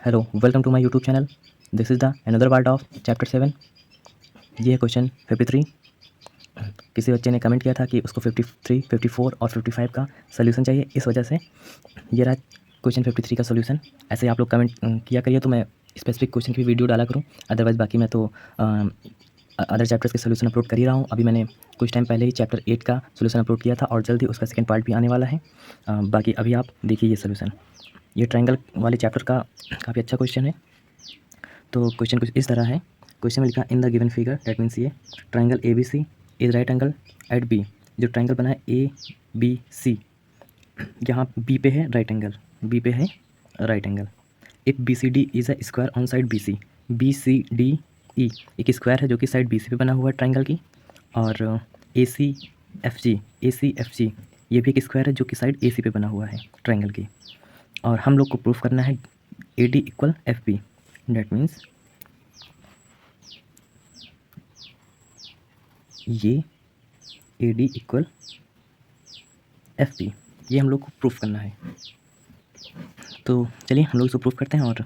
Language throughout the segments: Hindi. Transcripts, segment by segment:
Hello, welcome to my YouTube channel. This is the another part of chapter 7। ये है क्वेश्चन 53। किसी बच्चे ने कमेंट किया था कि उसको 53, 54 और 55 का सोल्यूशन चाहिए, इस वजह से ये रहा क्वेश्चन 53 का सोल्यूशन। ऐसे आप लोग कमेंट किया करिए तो मैं स्पेसिफिक क्वेश्चन की वीडियो डाला करूँ। अदरवाइज़ बाकी मैं तो अदर चैप्टर्स के सोल्यूशन अपलोड कर ही रहा हूँ। अभी मैंने कुछ टाइम पहले ही चैप्टर 8 का सोल्यूशन अपलोड किया था और जल्दी उसका सेकेंड पार्ट भी आने वाला है। बाकी अभी आप देखिए ये सोल्यूशन। ये ट्रायंगल वाले चैप्टर का काफ़ी अच्छा क्वेश्चन है। तो क्वेश्चन कुछ इस तरह है। क्वेश्चन में लिखा in the given figure, that means ये triangle A B C is right angle at B. जो ट्रायंगल बना है ए बी सी, यहाँ बी पे है राइट एंगल, बी पे है right angle. If B C D is a square on side B C D E एक स्क्वायर है जो कि साइड बी सी पे बना हुआ है ट्रायंगल की। और ए सी एफ जी ये भी एक स्क्वायर है जो कि साइड ए सी पे बना हुआ है ट्रायंगल की। और हम लोग को प्रूफ करना है A D equal F B. That means ये A D equal F B, ये हम लोग को प्रूफ करना है। तो चलिए हम लोग इसको प्रूफ करते हैं। और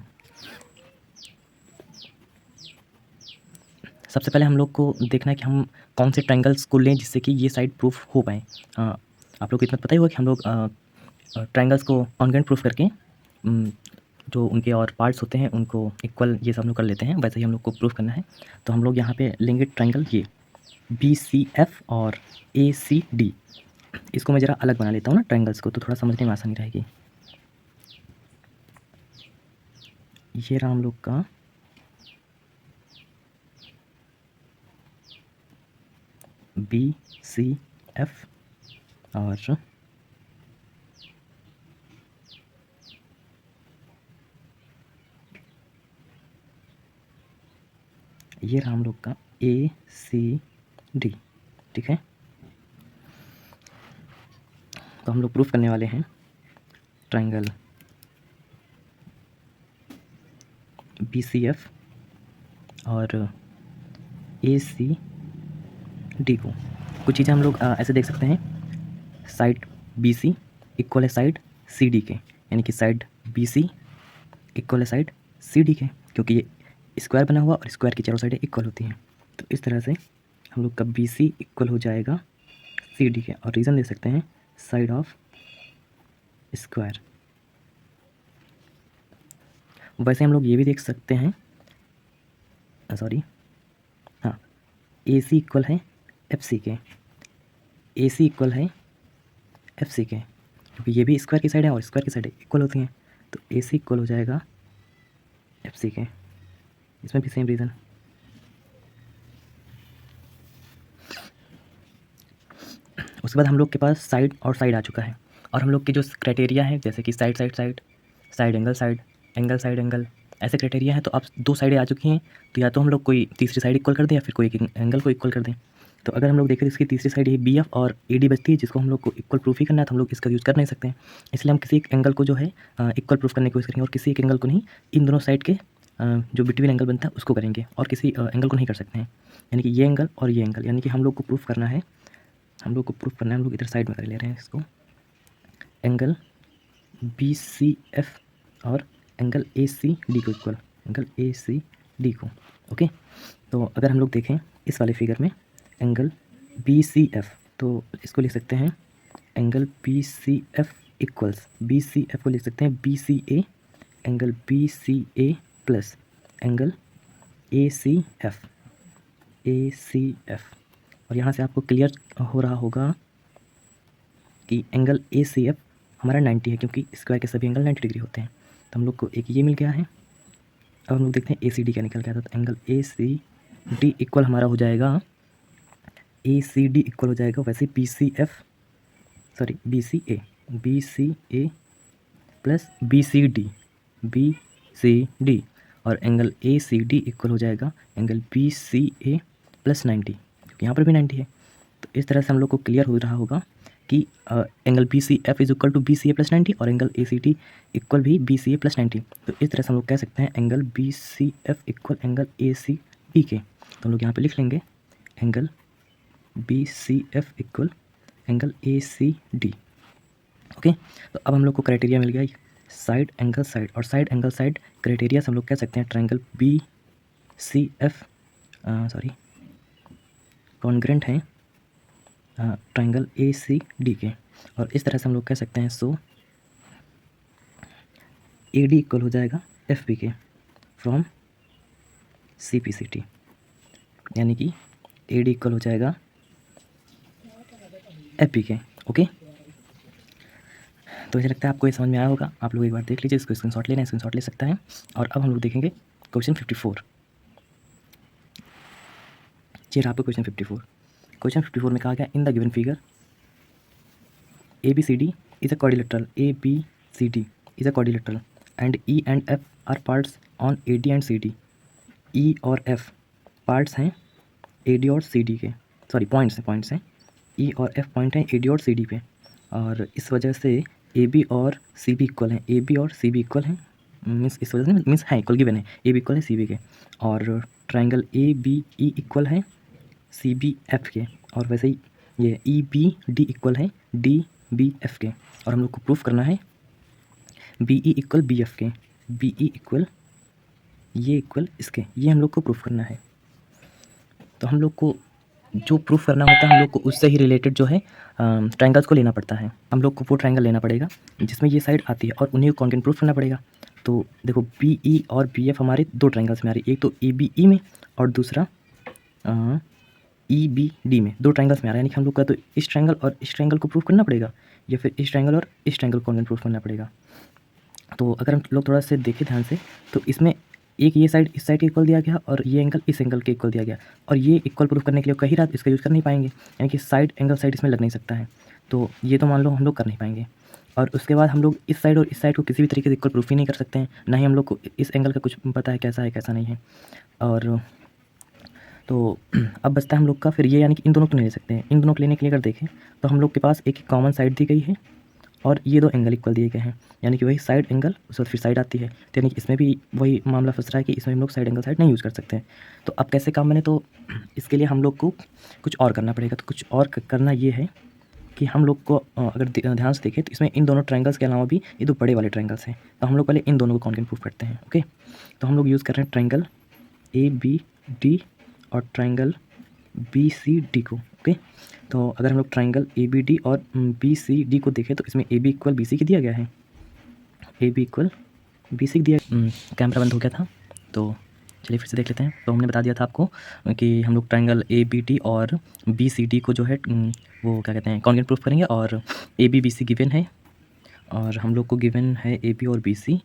सबसे पहले हम लोग को देखना है कि हम कौन से ट्रायंगल्स को लें जिससे कि ये साइड प्रूफ हो पाए। आप लोग को इतना पता ही होगा कि हम लोग ट्रायंगल्स को कॉन्ग्रुएंट प्रूफ करके जो उनके और पार्ट्स होते हैं उनको इक्वल ये सब हम लोग कर लेते हैं। वैसे ही हम लोग को प्रूफ करना है। तो हम लोग यहाँ पे लेंगे ट्रायंगल ये बी सी एफ और ए सी डी। इसको मैं ज़रा अलग बना लेता हूँ ना ट्रायंगल्स को, तो थोड़ा समझने में आसानी रहेगी। ये रहा हम लोग का बी सी एफ और ये रहा हम लोग का ए सी डी। ठीक है, तो हम लोग प्रूफ करने वाले हैं ट्रायंगल बी सी एफ और ए सी डी को। कुछ चीज़ें हम लोग ऐसे देख सकते हैं, साइड बी सी इक्वल है साइड सी डी के, यानी कि साइड बी सी इक्वल है साइड सी डी के, क्योंकि ये स्क्वायर बना हुआ और स्क्वायर की चारों साइडें इक्वल होती हैं। तो इस तरह से हम लोग का बी सी इक्वल हो जाएगा सी डी के। और रीज़न दे सकते हैं साइड ऑफ स्क्वायर। वैसे हम लोग ये भी देख सकते हैं, सॉरी हाँ, ए सी इक्वल है एफ सी के, ए सी इक्वल है एफ सी के, क्योंकि ये भी स्क्वायर की साइड है और स्क्वायर की साइड इक्वल होती हैं। तो ए सी इक्वल हो जाएगा एफ सी के। इसमें भी सेम रीज़न। उसके बाद हम लोग के पास साइड और साइड आ चुका है। और हम लोग के जो क्राइटेरिया है, जैसे कि side side side, side angle side, angle side angle, ऐसे क्राइटेरिया है। तो अब दो साइडें आ चुकी हैं, तो या तो हम लोग कोई तीसरी साइड इक्वल कर दें या फिर कोई एक एंगल को इक्वल कर दें। तो अगर हम लोग देखें तो इसकी तीसरी साइड ये बी एफ और ए डी बचती है, जिसको हम लोग को इक्वल प्रूफ ही करना है, तो हम लोग इसका यूज़ कर नहीं सकते हैं। इसलिए हम किसी एक एंगल को जो है इक्वल प्रूफ करने की कोशिश करेंगे, और किसी एक एंगल को नहीं, इन दोनों साइड के जो बिटवीन एंगल बनता है उसको करेंगे, और किसी एंगल को नहीं कर सकते हैं। यानी कि ये एंगल और ये एंगल, यानी कि हम लोग को प्रूफ करना है, हम लोग इधर साइड में कर ले रहे हैं इसको, एंगल बी सी एफ और एंगल ए सी डी को equal, angle A C D को। ओके, तो अगर हम लोग देखें इस वाले फिगर में एंगल बी सी एफ, तो इसको लिख सकते हैं angle B C F equals, B C F को लिख सकते हैं B C A, angle B C A plus angle A C F, A C F. और यहाँ से आपको क्लियर हो रहा होगा कि एंगल ए सी एफ हमारा 90 है, क्योंकि स्क्वायर के सभी एंगल 90 डिग्री होते हैं। तो हम लोग को एक ये मिल गया है। अब हम लोग देखते हैं ए सी डी क्या निकल गया था। तो angle A C D equal हमारा हो जाएगा, ए सी डी इक्वल हो जाएगा वैसे B C F, sorry B C A plus B C D, और angle A C D equal हो जाएगा angle B C A plus 90, क्योंकि यहाँ पर भी 90 है। तो इस तरह से हम लोग को क्लियर हो रहा होगा कि angle B C F is equal to B C A plus 90 और angle A C D equal भी बी सी ए प्लस 90। तो इस तरह से हम लोग कह सकते हैं angle B C F equal angle A C D के। तो हम लोग यहाँ पे लिख लेंगे angle B C F equal angle A C D. Okay, तो अब हम लोग को क्राइटेरिया मिल गया साइड एंगल साइड, और साइड एंगल साइड क्राइटेरिया हम लोग कह सकते हैं triangle B C F congruent हैं ट्रायंगल ए सी डी के, और इस तरह से हम लोग कह सकते हैं सो ए डी इक्वल हो जाएगा एफ बी के from C P C T, यानी कि ए डी इक्वल हो जाएगा एफ बी के। ओके, तो मुझे लगता है आपको ये समझ में आया होगा। आप लोग एक बार देख लीजिए, इसको स्क्रीनशॉट लेना है, स्क्रीनशॉट ले सकता है। और अब हम लोग देखेंगे क्वेश्चन 54। ये रहा आपको क्वेश्चन 54। क्वेश्चन 54 में कहा गया in the given figure A B C D is a quadrilateral, A B C D is a quadrilateral and E and F are parts on A D and C D. E और एफ पार्ट्स हैं ए डी और सी डी के, सॉरी पॉइंट्स हैं ई और एफ पॉइंट हैं ए डी और सी डी पे, और इस वजह से ए बी और सी बी इक्वल हैं, ए बी और सी बी इक्वल हैं, मीन्स इस वजह से मीन्स है इक्वल गिवन है, ए बी इक्वल है सी बी के, और triangle A B E equal है सी बी एफ के, और वैसे ही ये ई बी डी इक्वल है डी बी एफ के, और हम लोग को प्रूफ करना है B E equal B F के, बी ई इक्वल ये इक्वल इसके, ये हम लोग को प्रूफ करना है। तो हम लोग को जो प्रूफ करना होता है हम लोग को उससे ही रिलेटेड जो है ट्रायंगल्स को लेना पड़ता है। हम लोग को वो ट्रायंगल लेना पड़ेगा जिसमें ये साइड आती है और उन्हीं को कॉन्केंट प्रूफ करना पड़ेगा। तो देखो बी ई और बी एफ हमारे दो ट्रायंगल्स में आ रही है, एक तो ए बी ई में और दूसरा ई बी डी में, दो ट्रायंगल्स में आ रहा है, यानी कि हम लोग का तो इस ट्रायंगल और इस ट्रायंगल को प्रूफ करना पड़ेगा या फिर इस ट्रायंगल और इस ट्रायंगल को कॉन्केंट प्रूफ करना पड़ेगा। तो अगर हम लोग थोड़ा सा देखें ध्यान से तो इसमें एक ये साइड इस साइड के इक्वल दिया गया और ये एंगल इस एंगल के इक्वल दिया गया, और ये इक्वल प्रूफ करने के लिए कहीं रात इसका यूज़ कर नहीं पाएंगे, यानी कि साइड एंगल साइड इसमें लग नहीं सकता है, तो ये तो मान लो हम लोग कर नहीं पाएंगे। और उसके बाद हम लोग इस साइड और इस साइड को किसी भी तरीके से इक्वल प्रूफ ही नहीं कर सकते हैं, ना ही हम लोग को इस एंगल का कुछ पता है कैसा नहीं है। और तो अब बचता है हम लोग का फिर ये, यानी कि इन दोनों को नहीं ले सकते हैं। इन दोनों को लेने के लिए अगर देखें तो हम लोग के पास एक कॉमन साइड दी गई है और ये दो एंगल इक्वल दिए गए हैं, यानी कि वही साइड एंगल उस वक्त फिर साइड आती है, तो यानी कि इसमें भी वही मामला फंस रहा है कि इसमें हम लोग साइड एंगल साइड नहीं यूज़ कर सकते हैं। तो अब कैसे काम बने, तो इसके लिए हम लोग को कुछ और करना पड़ेगा। तो कुछ और करना ये है कि हम लोग को अगर ध्यान से देखें तो इसमें इन दोनों ट्रायंगल्स के अलावा भी ये दो बड़े वाले ट्रायंगल्स हैं, तो हम लोग पहले इन दोनों को कॉन्केंट प्रूफ करते हैं। ओके, तो हम लोग यूज़ कर रहे हैं ट्रायंगल ए बी डी और ट्रायंगल बी सी डी को। ओके, तो अगर हम लोग ट्रायंगल ए बी डी और बी सी डी को देखें तो इसमें A B equal B C की दिया गया है, A B equal B C दिया। कैमरा बंद हो गया था, तो चलिए फिर से देख लेते हैं। तो हमने बता दिया था आपको कि हम लोग ट्रायंगल ए बी डी और बी सी डी को जो है वो क्या कहते हैं कॉन्केंट प्रूफ करेंगे, और A B B C given है और हम लोग को गिवन है ए बी और बी सी,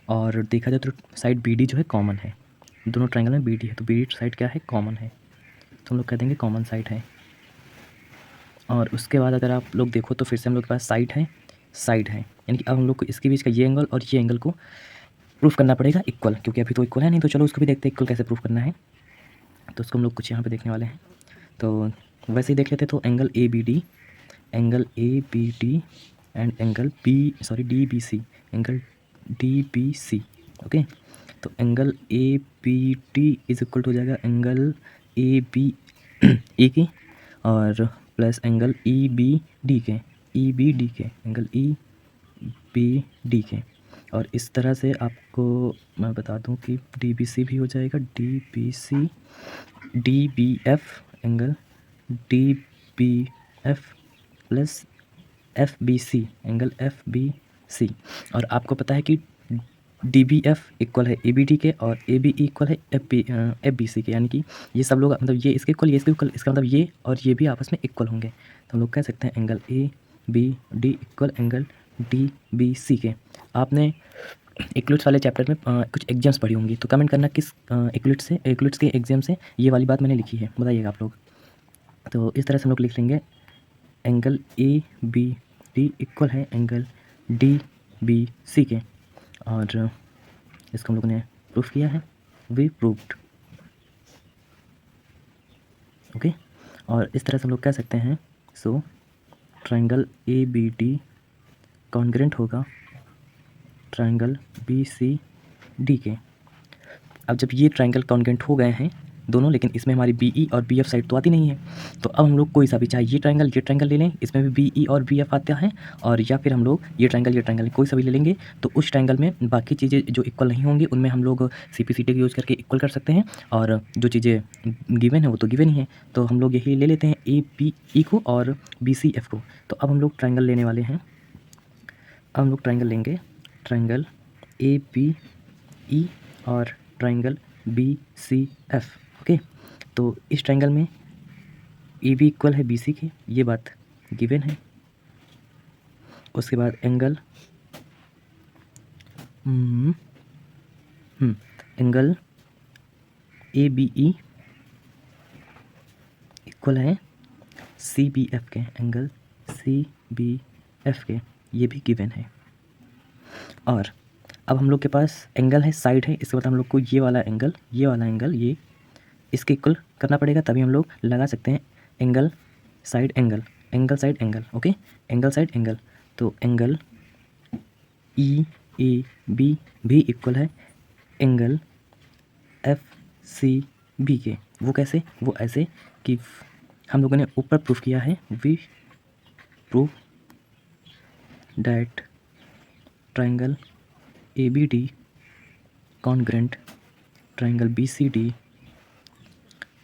और देखा जाए तो साइड बी डी जो है कॉमन है, दोनों ट्रायंगल में बी डी है, तो बी डी साइड क्या है कॉमन है, तो हम लोग कह देंगे कॉमन साइड है। और उसके बाद अगर आप लोग देखो तो फिर से हम लोग के पास साइड है, यानी कि अब हम लोग को इसके बीच का ये एंगल और ये एंगल को प्रूफ करना पड़ेगा इक्वल, क्योंकि अभी तो इक्वल है नहीं। तो चलो उसको भी देखते हैं इक्वल कैसे प्रूफ करना है, तो उसको हम लोग कुछ यहाँ पे देखने वाले हैं। तो वैसे ही देख लेते, तो angle A B D and angle D B C, angle D B C. Okay, तो angle A B D is equal to हो जाएगा एंगल ए बी ए के और plus angle E B D के, एंगल ई बी डी के, और इस तरह से आपको मैं बता दूं कि डी बी सी भी हो जाएगा, D B C D B F, angle D B F plus F B C, angle F B C. और आपको पता है कि डी बी एफ इक्वल है ए बी डी के और ए बी इक्वल है एफ बी सी के, यानी कि ये सब लोग मतलब ये इसके इक्वल, ये इसके इक्वल, इसका मतलब ये और ये भी आपस में इक्वल होंगे, तो हम लोग कह सकते हैं angle A B D equal angle D B C के। आपने इक्लिप्स वाले चैप्टर में कुछ एग्जाम्स पढ़ी होंगी, तो कमेंट करना किस इक्लिप्स के एग्जाम से ये वाली बात मैंने लिखी है, बताइएगा आप लोग। तो इस तरह से हम लोग लिख लेंगे angle A B D equal है एंगल डी बी सी के, और इसको हम लोगों ने प्रूफ किया है, वी प्रूव्ड। ओके, और इस तरह से हम लोग कह सकते हैं so triangle A B D congruent होगा ट्रायंगल बी सी डी के। अब जब ये ट्रायंगल कॉन्ग्रेंट हो गए हैं दोनों, लेकिन इसमें हमारी बी ई और बी एफ साइड तो आती नहीं है। तो अब हम लोग कोई सा भी, चाहे ये ट्रायंगल ले लें, इसमें भी बी ई और बी एफ आता है, और या फिर हम लोग ये ट्रायंगल कोई सा भी ले लेंगे, तो उस ट्रायंगल में बाकी चीज़ें जो इक्वल नहीं होंगी उनमें हम लोग सी पी सी टी का यूज़ करके इक्वल कर सकते हैं, और जो चीज़ें गिवन है वो तो गिवन ही है। तो हम लोग यही ले लेते हैं ए बी ई को और बी सी एफ को। तो अब हम लोग ट्रायंगल लेने वाले हैं। अब हम लोग ट्रायंगल लेंगे, ट्रायंगल ए बी ई और triangle B C F. Okay, तो इस ट्रायंगल में ए बी इक्वल है बी सी के, ये बात गिवन है। उसके बाद angle angle A B E equal है सी बी एफ के, एंगल सी बी एफ के, ये भी गिवन है। और अब हम लोग के पास एंगल है, साइड है, इसके बाद हम लोग को ये वाला एंगल ये इसके इक्वल करना पड़ेगा, तभी हम लोग लगा सकते हैं angle side angle, angle side angle. Okay, angle side angle, तो एंगल ई ए बी भी इक्वल है एंगल एफ सी बी के। वो कैसे? वो ऐसे कि हम लोगों ने ऊपर प्रूफ किया है, we proof that triangle A B D congruent triangle B C D,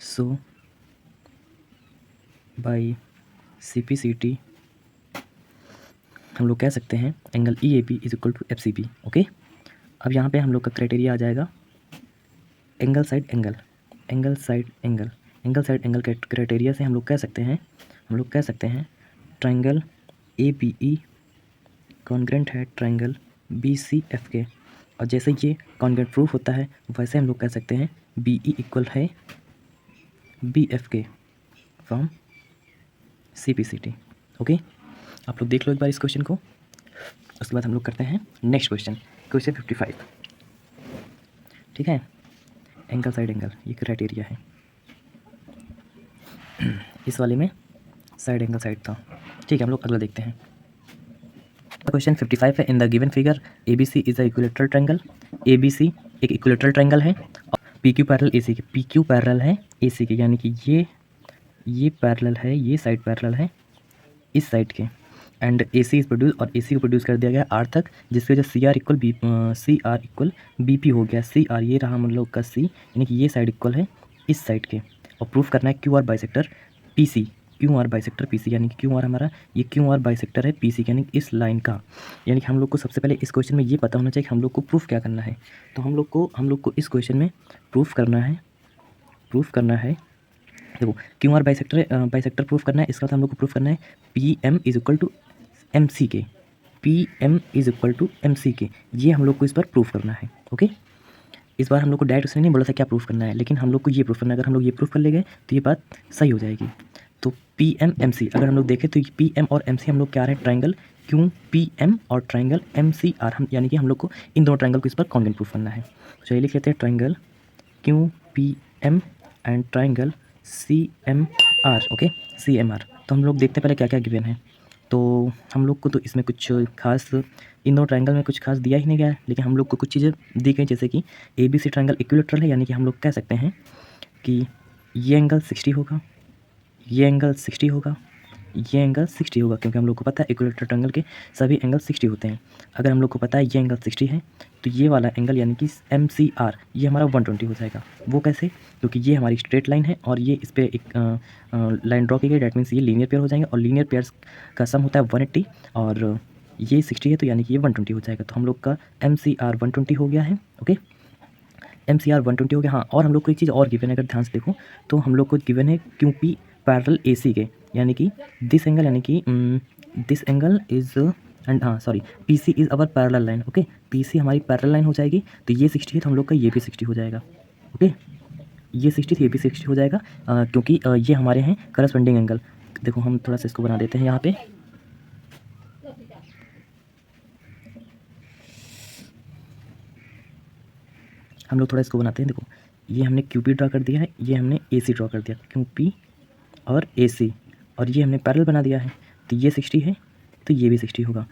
so by C P C T हम लोग कह सकते हैं angle E A B is equal to F C B. Okay, अब यहाँ पे हम लोग का क्राइटेरिया आ जाएगा angle side angle, angle side angle, angle side angle के क्राइटेरिया से हम लोग कह सकते हैं triangle A B E congruent है ट्रायंगल बी सी एफ के, और जैसे ये कॉन्ग्रेंट प्रूफ होता है वैसे हम लोग कह सकते हैं बी ई इक्वल है बी एफ के from C P C T. Okay, आप लोग देख लो एक बार इस क्वेश्चन को, उसके बाद हम लोग करते हैं नेक्स्ट क्वेश्चन, क्वेश्चन 55। ठीक है, एंगल साइड एंगल ये क्राइटेरिया है, इस वाले में साइड एंगल साइड था। ठीक है, हम लोग अगला देखते हैं। क्वेश्चन 55 है, in the given figure A B C is a equilateral triangle. A B C एक इक्विलेटरल ट्रायंगल है, P Q parallel A C के, पी क्यू पैरेलल है ए सी के, यानी कि ये पैरेलल है, ये साइड पैरेलल है इस साइड के, and A C is produce, और ए सी को प्रोड्यूस कर दिया गया आर तक, जिसकी वजह C R equal B P हो गया। सी आर ये रहा हम लोग का सी, यानी कि ये साइड इक्वल है इस साइड के, और प्रूफ करना है Q R bisector P C, Q R bisector P C, यानी कि क्यू आर हमारा ये क्यू आर बाइसेक्टर है पी सी, यानी कि इस लाइन का। यानी कि हम लोग को सबसे पहले इस क्वेश्चन में ये पता होना चाहिए कि हम लोग को प्रूफ क्या करना है। तो हम लोग को इस क्वेश्चन में प्रूफ करना है देखो, क्यू आर बाइसेक्टर प्रूफ करना है। इसका मतलब हम लोग को प्रूफ करना है P M is equal to M C के, P M is equal to M C के, ये हम लोग को इस बार प्रूफ करना है। ओके, इस बार हम लोग को डायरेक्ट उसने नहीं बोला था क्या प्रूफ करना है, लेकिन हम लोग को ये प्रूफ करना है। अगर हम लोग ये प्रूफ कर ले गए तो ये बात सही हो जाएगी। तो पी एम एम सी अगर हम लोग देखें तो पी एम और एम सी हम लोग क्या आ रहे हैं, ट्रायंगल क्यू पी एम और ट्रायंगल एम सी आर, हम यानी कि हम लोग को इन दोनों ट्रायंगल को इस बार कॉन्ग्रेंट प्रूफ करना है। तो चलिए लिख लेते हैं triangle Q P M and triangle C M R. Okay, C M R. तो हम लोग देखते हैं पहले क्या क्या गिवन है। तो हम लोग को तो इसमें कुछ खास, इन दोनों ट्रायंगल में कुछ खास दिया ही नहीं गया है, लेकिन हम लोग को कुछ चीज़ें दी गई, जैसे कि A B C triangle equilateral है, यानी कि हम लोग कह सकते हैं कि ये एंगल 60 होगा, ये एंगल 60 होगा, ये एंगल 60 होगा, क्योंकि हम लोग को पता है इक्विलेटरल ट्रायंगल के सभी एंगल 60 होते हैं। अगर हम लोग को पता है ये एंगल 60 है, तो ये वाला एंगल यानी कि एम सी आर ये हमारा 120 हो जाएगा। वो कैसे? क्योंकि ये हमारी स्ट्रेट लाइन है और ये इस पर एक लाइन ड्रॉ की गई, डैट मीन्स ये लीनियर पेयर हो जाएंगे, और लीनियर पेयर्स का सम होता है 180, और ये 60 है तो यानी कि ये 120 हो जाएगा। तो हम लोग का एम सी आर 120 हो गया है। ओके, एम सी आर 120 हो गया। हाँ, और हम लोग को एक चीज़ और गिवन है, अगर ध्यान से देखो तो हम लोग को गिवन है Q P parallel A C के, यानी कि दिस एंगल, यानी कि this angle is and sorry P C is our parallel line. Okay, P C हमारी पैरेलल लाइन हो जाएगी, तो ये 60 है तो हम लोग का ये भी 60 हो जाएगा। ओके, ये 60 तो ये भी 60 हो जाएगा, क्योंकि ये हमारे हैं करस्पॉन्डिंग एंगल। देखो हम थोड़ा सा इसको बना देते हैं यहाँ पे, हम लोग थोड़ा इसको बनाते हैं। देखो ये हमने क्यू पी ड्रा कर दिया है, ये हमने ए सी ड्रा कर दिया, क्यू पी और ए सी, और ये हमने पैरेलल बना दिया है, तो ये 60 है तो ये भी 60 होगा।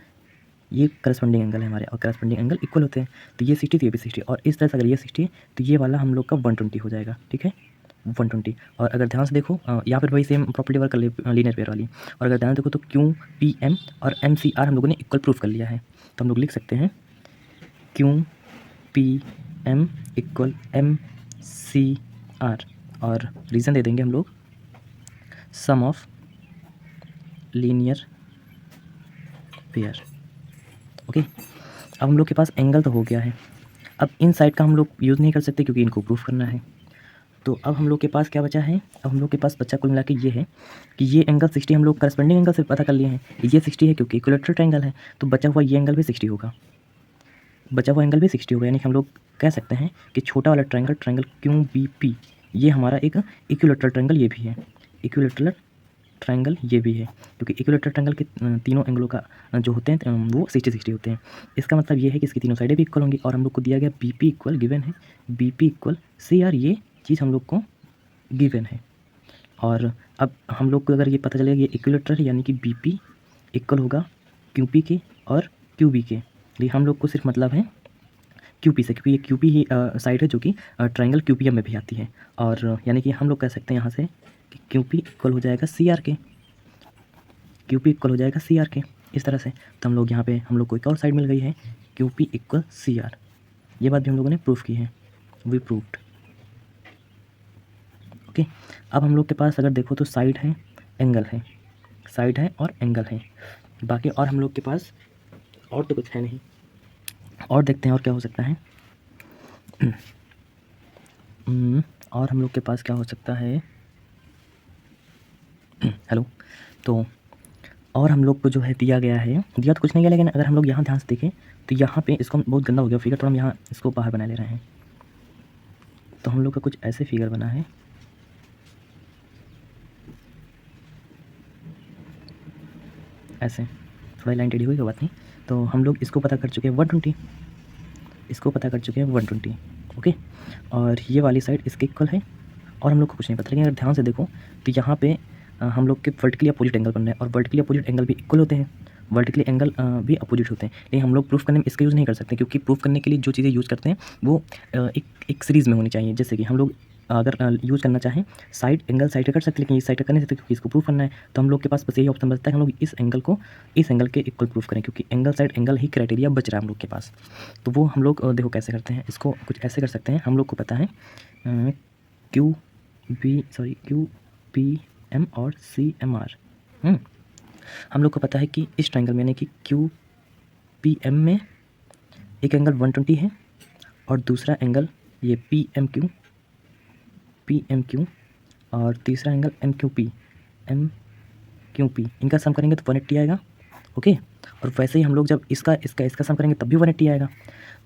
ये करस्पॉन्डिंग एंगल है हमारे, और करस्पॉन्डिंग एंगल इक्वल होते हैं, तो ये 60 तो ये भी 60, और इस तरह से अगर ये 60 है तो ये वाला हम लोग का 120 हो जाएगा। ठीक है, 120। और अगर ध्यान से देखो यहाँ पर वही सेम प्रॉपर्टी वर्क कर ली लीनियर पेयर वाली। और अगर ध्यान से देखो तो क्यू पी एम और एम सी आर हम लोगों ने इक्वल प्रूफ कर लिया है। तो हम लोग लिख सकते हैं Q P M equal M C R, और रीज़न दे देंगे हम लोग sum of linear pair. Okay, अब हम लोग के पास एंगल तो हो गया है। अब इन साइड का हम लोग यूज़ नहीं कर सकते क्योंकि इनको प्रूफ करना है। तो अब हम लोग के पास क्या बचा है, अब हम लोग के पास बचा कुल मिला के ये है कि ये एंगल 60 हम लोग करस्पेंडिंग एंगल से पता कर लिए हैं, ये 60 है क्योंकि इक्विलेटरल ट्रायंगल है, तो बचा हुआ ये एंगल भी 60 होगा, बचा हुआ एंगल भी 60 होगा। यानी कि हम लोग कह सकते हैं कि छोटा वाला ट्रायंगल क्यू बी पी ये हमारा एक इक्विलेटरल ट्रायंगल ये भी है, इक्विलेटरल ट्रायंगल ये भी है, क्योंकि इक्विलेटरल ट्रायंगल के तीनों एंगलों का जो होते हैं वो 60-60 होते हैं। इसका मतलब ये है कि इसकी तीनों साइडें भी इक्वल होंगी। और हम लोग को दिया गया बी पी इक्वल गिवन है, B P equal C R, ये चीज़ हम लोग को गिवन है। और अब हम लोग को अगर ये पता चलेगा ये इक्विलेटरल यानी कि बी पी इक्वल होगा क्यू पी के और क्यू बी के, ये हम लोग को सिर्फ मतलब है क्यू पी से, क्योंकि ये क्यू पी ही साइड है जो कि ट्रायंगल क्यू पी एम में भी आती है। और यानी कि हम लोग कह सकते हैं यहाँ से कि क्यू पी इक्वल हो जाएगा सी आर के, क्यू पी इक्वल हो जाएगा सी आर के, इस तरह से। तो हम लोग यहाँ पे हम लोग को एक और साइड मिल गई है Q P equal C R, ये बात भी हम लोगों ने प्रूफ की है, वी प्रूव्ड। ओके, अब हम लोग के पास अगर देखो तो साइड है, एंगल है, साइड है और एंगल है, बाकी और हम लोग के पास और तो कुछ है नहीं। और देखते हैं और क्या हो सकता है। और हम लोग के पास क्या हो सकता है, हेलो, तो और हम लोग को जो है दिया गया है, दिया तो कुछ नहीं है, लेकिन अगर हम लोग यहाँ ध्यान से देखें तो यहाँ पे इसको बहुत गंदा हो गया फिगर, तो हम यहाँ इसको बाहर बना ले रहे हैं। तो हम लोग का कुछ ऐसे फिगर बना है, ऐसे थोड़ा लाइन टेढ़ी हुई, कोई बात नहीं। तो हम लोग इसको पता कर चुके हैं 120, इसको पता कर चुके हैं 120। ओके, और ये वाली साइड इसके इक्वल है, और हम लोग को कुछ नहीं पता। लेकिन अगर ध्यान से देखो तो यहाँ पे हम लोग के वर्टिकली अपोजिट एंगल बन रहे हैं, और वर्टिकली अपोजिट एंगल भी इक्वल होते हैं, वर्टिकली एंगल भी अपोजिट होते हैं। लेकिन हम लोग प्रूफ करने में इसका यूज़ नहीं कर सकते, क्योंकि प्रूफ करने के लिए जो चीज़ें यूज़ करते हैं वो एक सीरीज़ में होनी चाहिए। जैसे कि हम लोग अगर यूज़ करना चाहें साइड एंगल साइड कर सकते हैं, लेकिन इस साइड का कर नहीं सकते क्योंकि इसको प्रूफ करना है। तो हम लोग के पास बस यही ऑप्शन बचता है कि हम लोग इस एंगल को इस एंगल के इक्वल प्रूफ करें, क्योंकि एंगल साइड एंगल ही क्राइटेरिया बच रहा है हम लोग के पास। तो वो हम लोग देखो कैसे करते हैं, इसको कुछ ऐसे कर सकते हैं। हम लोग को पता है क्यू पी एम और सी एम आर। हम लोग को पता है कि इस ट्रायंगल में यानी कि क्यू पी एम में एक एंगल 120 है और दूसरा एंगल ये पी एम क्यू और तीसरा एंगल एम क्यू पी, इनका सम करेंगे तो 180 आएगा। ओके, और वैसे ही हम लोग जब इसका सम करेंगे तब भी 180 आएगा।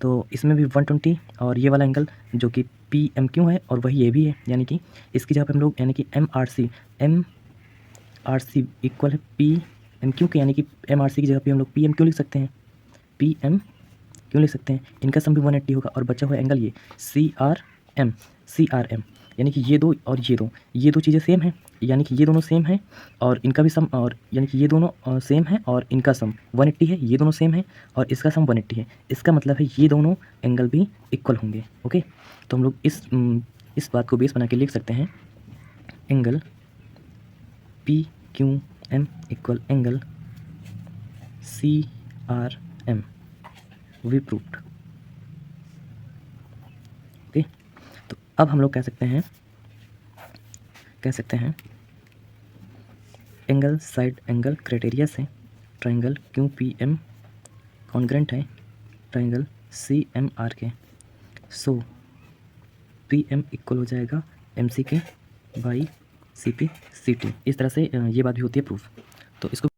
तो इसमें भी 120 और ये वाला एंगल जो कि पी एम क्यू है और वही ये भी है, यानी कि इसकी जगह पे हम लोग यानी कि एम आर सी इक्वल है पी एम क्यू के, यानी कि एम आर सी की जगह पे हम लोग पी एम क्यू लिख सकते हैं, पी एम क्यू लिख सकते हैं। इनका सम भी 180 होगा, और बचा हुआ एंगल ये सी आर एम, यानी कि ये दो और ये दो चीज़ें सेम हैं, यानी कि ये दोनों सेम हैं और इनका भी सम, और यानी कि ये दोनों सेम है और इनका सम 180 है, ये दोनों सेम है और इसका सम 180 है। इसका मतलब है ये दोनों एंगल भी इक्वल होंगे। ओके, तो हम लोग इस बात को बेस बना के लिख सकते हैं angle P Q M equal angle C R M, we proved. Okay, तो अब हम लोग कह सकते हैं एंगल साइड एंगल क्राइटेरिया से triangle Q P M congruent है ट्रायंगल सी एम आर के। सो पी एम इक्वल हो जाएगा एम सी के by C P C T. इस तरह से ये बात भी होती है प्रूफ। तो इसको